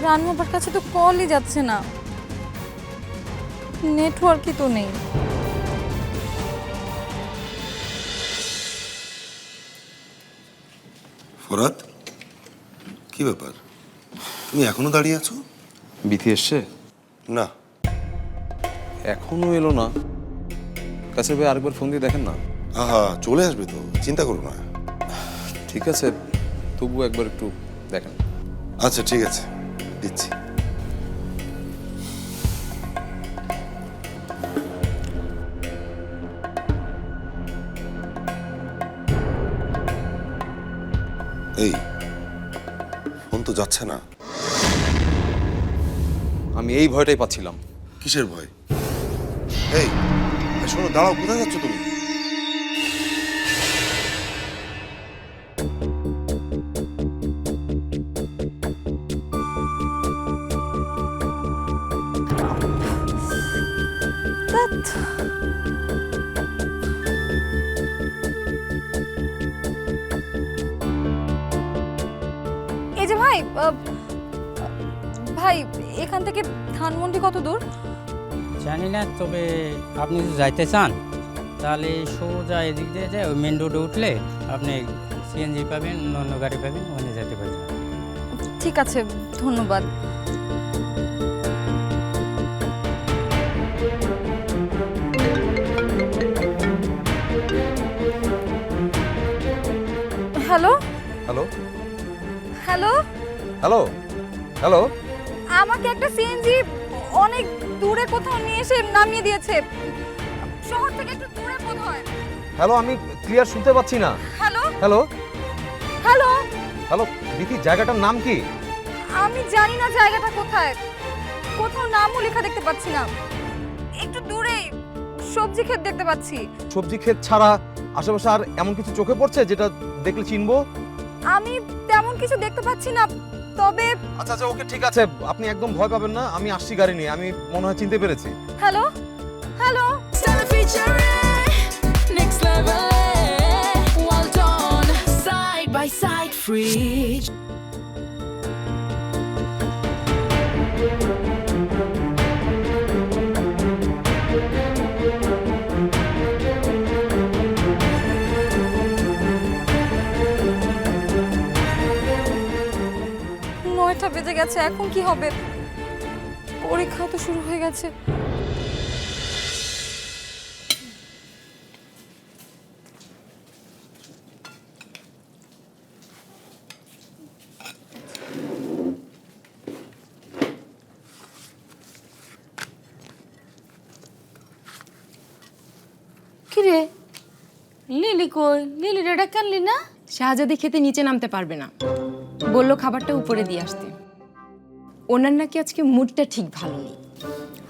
রানু আপার কাছে তো কলই যাচ্ছে না, নেটওয়ার্কই তো নেই। ফরাদ, কি ব্যাপার? তুমি এখনো দাঁড়িয়ে আছো? বিথি এসছে? না। এখনো এলো না? কাছে ভাই আরেকবার ফোন দিয়ে দেখেন না। আহা, চলে আসবে তো, চিন্তা করো না। ঠিক আছে, তবু একবার একটু দেখেন। আচ্ছা ঠিক আছে, দিচ্ছি। এই ফোন তো যাচ্ছে না। আমি এই ভয়টাই পাচ্ছিলাম। কিসের ভয়? এই শোনো, দাঁড়াও, কোথায় যাচ্ছ তুমি? এই যে ভাই, ভাই এখান থেকে ধানমন্ডি কত দূর? জানি না, তবে আপনি যদি যাইতে চান তাহলে সোজা এদিক দিয়ে যায়, ওই মেন রোডে উঠলে আপনি সিএনজি পাবেন, অন্য গাড়ি পাবেন, ওখানে যেতে পারবেন। ঠিক আছে, ধন্যবাদ। Hello hello hello, hello hello, আমাকে একটা সিএনজি অনেক দূরে কোথাও নিয়ে এসে নামিয়ে দিয়েছে, শহর থেকে একটু দূরে বোধহয়। হ্যালো, আমি ক্লিয়ার শুনতে পাচ্ছি না। Hello hello hello, hello, Bithi জায়গাটার নাম কি? আমি জানি না জায়গাটা কোথায়, কোথাও নামও লেখা দেখতে পাচ্ছি না, একটু দূরেই সবজি ক্ষেত দেখতে পাচ্ছি। সবজি ক্ষেত ছাড়া আশেপাশে আর এমন কিছু চোখে পড়ছে যেটা দেখলে চিনবো? আমি তেমন কিছু দেখতে পাচ্ছি না, তবে আচ্ছা আচ্ছা, ওকে, ঠিক আছে, আপনি একদম ভয় পাবেন না, আমি আসছি গাড়ি নিয়ে, আমি মনে হয় চিনতে পেরেছি। Hello hello, Next level, well done, side by side, fridge. নয়টা বেজে গেছে, এখন কি হবে? পরীক্ষা তো শুরু হয়ে গেছে। কিরে লিলি কই? লিলি রেডা কানলি না? শাহজাদি খেতে নিচে নামতে পারবে না, বললো খাবারটা উপরে দিয়ে আসতে। ওনার নাকি আজকে মুডটা ঠিক ভালো নেই।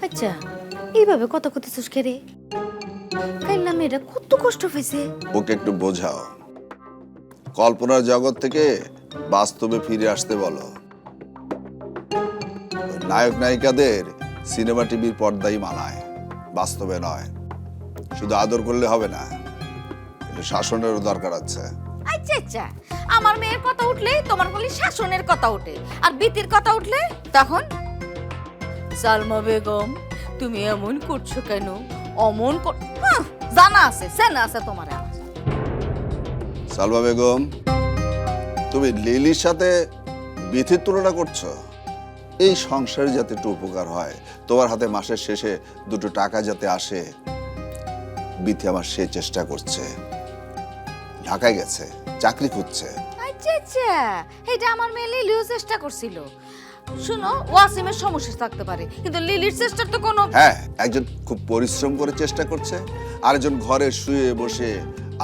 আচ্ছা, এইভাবে কথা কইতেছিস কেরে? কাইলা মেয়েটা কত কষ্ট পাইছে। ওকে একটু বোঝাও, কল্পনার জগৎ থেকে বাস্তবে ফিরে আসতে বলো। ওই নায়ক নায়িকাদের সিনেমা টিভির পর্দাই মানায়, বাস্তবে নয়। শুধু আদর করলে হবে না, একটু শাসনেরও দরকার আছে। আচ্ছা আচ্ছা, আমার মেয়ের কথা উঠলেই তোমার বলি শাসনের কথা ওঠে, আর বিতির কথা উঠলে তখন সালমা বেগম তুমি এমন করছো কেন, অমন জানা আছে সেনা আছে তোমার আমার। সালমা বেগম, তুমি লিলির সাথে বিথির তুলনা করছো। এই সংসারে যাতে একটু উপকার হয়, তোমার হাতে মাসের শেষে দুটো টাকা যাতে আসে, বিথি আমার সে চেষ্টা করছে। ঢাকায় গেছে, চাকরি খুঁজছে। আচ্ছা আচ্ছা, এটা আমার মেয়ে লিলিও চেষ্টা করছিল। শুনো, ওয়াসিমের সমস্যা থাকতে পারে, কিন্তু লিলির চেষ্টার তো কোনো। হ্যাঁ, একজন খুব পরিশ্রম করে চেষ্টা করছে, আরেকজন ঘরে শুয়ে বসে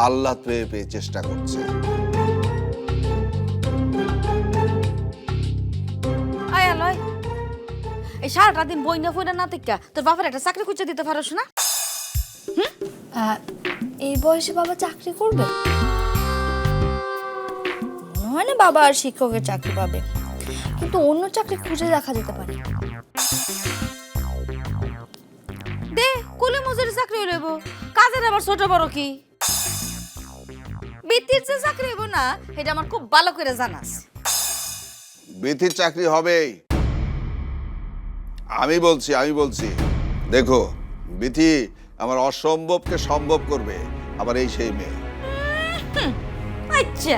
আল্লাহ পেয়ে পেয়ে চেষ্টা করছে। আয় আলয়, এই সারাটা দিন বইনা ফইনা না থেকে তোর বাবার একটা চাকরি খুঁজে দিতে পারোস না? এই বয়সে বাবা চাকরি করবে? মনে হয় না বাবা আর শিক্ষকের চাকরি পাবে, কিন্তু অন্য চাকরি খুঁজে দেখা যেতে পারে। দে কুলি মজুরি চাকরি হইব, কাজের আবার ছোট বড় কি? বৃত্তির যে চাকরি হইব না, এটা আমার খুব ভালো করে জানা আছে। বিথির চাকরি হবেই, আমি বলছি দেখো বিথি আমার অসম্ভবকে সম্ভব করবে, আবার এই সেই মেয়ে। আচ্ছা